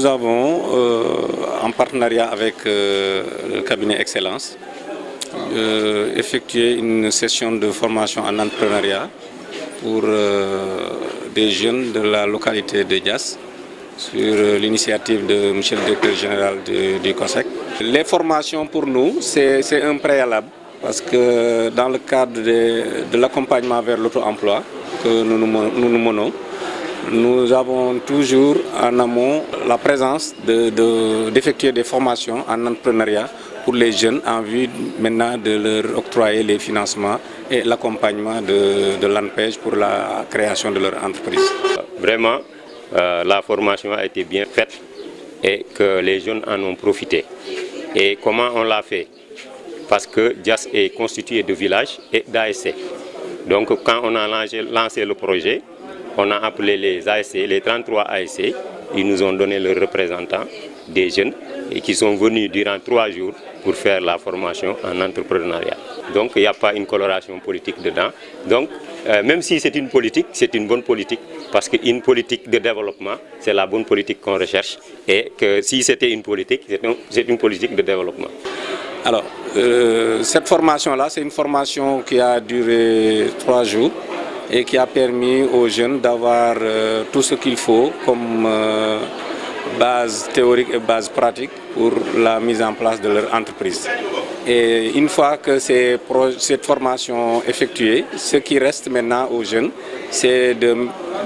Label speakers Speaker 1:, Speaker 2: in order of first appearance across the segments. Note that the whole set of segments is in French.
Speaker 1: nous avons, en partenariat avec le cabinet Excellence, effectué une session de formation en entrepreneuriat pour des jeunes de la localité de Diass sur l'initiative de M. le directeur général du COSEC. Les formations pour nous, c'est un préalable parce que dans le cadre de l'accompagnement vers l'auto-emploi que nous nous menons, nous avons toujours en amont la présence d'effectuer des formations en entrepreneuriat pour les jeunes en vue maintenant de leur octroyer les financements et l'accompagnement de l'ANPEJ pour la création de leur entreprise.
Speaker 2: Vraiment, la formation a été bien faite et que les jeunes en ont profité. Et comment on l'a fait? Parce que Diass est constitué de villages et d'ASC. Donc quand on a lancé le projet, on a appelé les ASC, les 33 ASC, ils nous ont donné leurs représentants, des jeunes, et qui sont venus durant 3 jours pour faire la formation en entrepreneuriat. Donc il n'y a pas une coloration politique dedans. Donc même si c'est une politique, c'est une bonne politique, parce qu'une politique de développement, c'est la bonne politique qu'on recherche, et que si c'était une politique, c'est une politique de développement.
Speaker 1: Alors, cette formation-là, c'est une formation qui a duré 3 jours et qui a permis aux jeunes d'avoir tout ce qu'il faut comme base théorique et base pratique pour la mise en place de leur entreprise. Et une fois que cette formation est effectuée, ce qui reste maintenant aux jeunes, c'est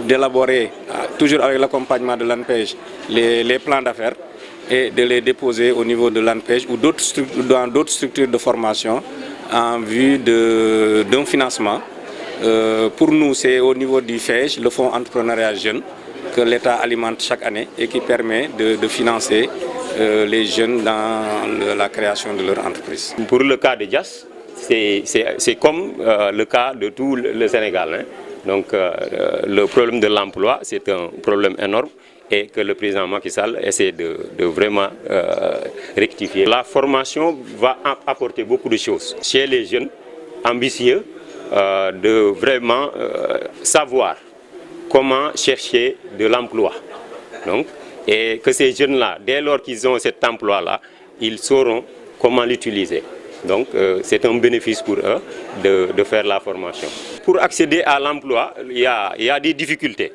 Speaker 1: d'élaborer, toujours avec l'accompagnement de l'ANPEJ, les plans d'affaires et de les déposer au niveau de l'ANPEJ ou dans d'autres structures de formation en vue d'un financement. Pour nous, c'est au niveau du FEJ, le Fonds entrepreneuriat jeune, que l'État alimente chaque année et qui permet de financer les jeunes dans la création de leur entreprise.
Speaker 2: Pour le cas de Diass, c'est comme le cas de tout le Sénégal. Hein. Donc le problème de l'emploi, c'est un problème énorme et que le président Macky Sall essaie de vraiment rectifier. La formation va apporter beaucoup de choses chez les jeunes ambitieux, de vraiment savoir comment chercher de l'emploi. Et que ces jeunes-là, dès lors qu'ils ont cet emploi-là, ils sauront comment l'utiliser. Donc c'est un bénéfice pour eux de faire la formation. Pour accéder à l'emploi, il y a des difficultés.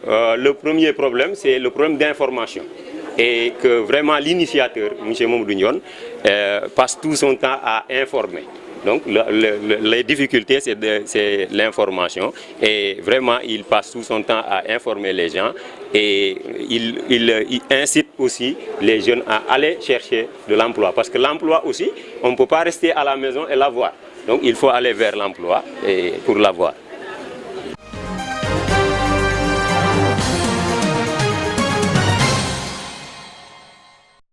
Speaker 2: Le premier problème, c'est le problème d'information. Et que vraiment l'initiateur, M. Mamadou Ndione, passe tout son temps à informer. Donc les difficultés, c'est l'information. Et vraiment, il passe tout son temps à informer les gens. Et il incite aussi les jeunes à aller chercher de l'emploi. Parce que l'emploi aussi, on ne peut pas rester à la maison et l'avoir. Donc il faut aller vers l'emploi pour l'avoir.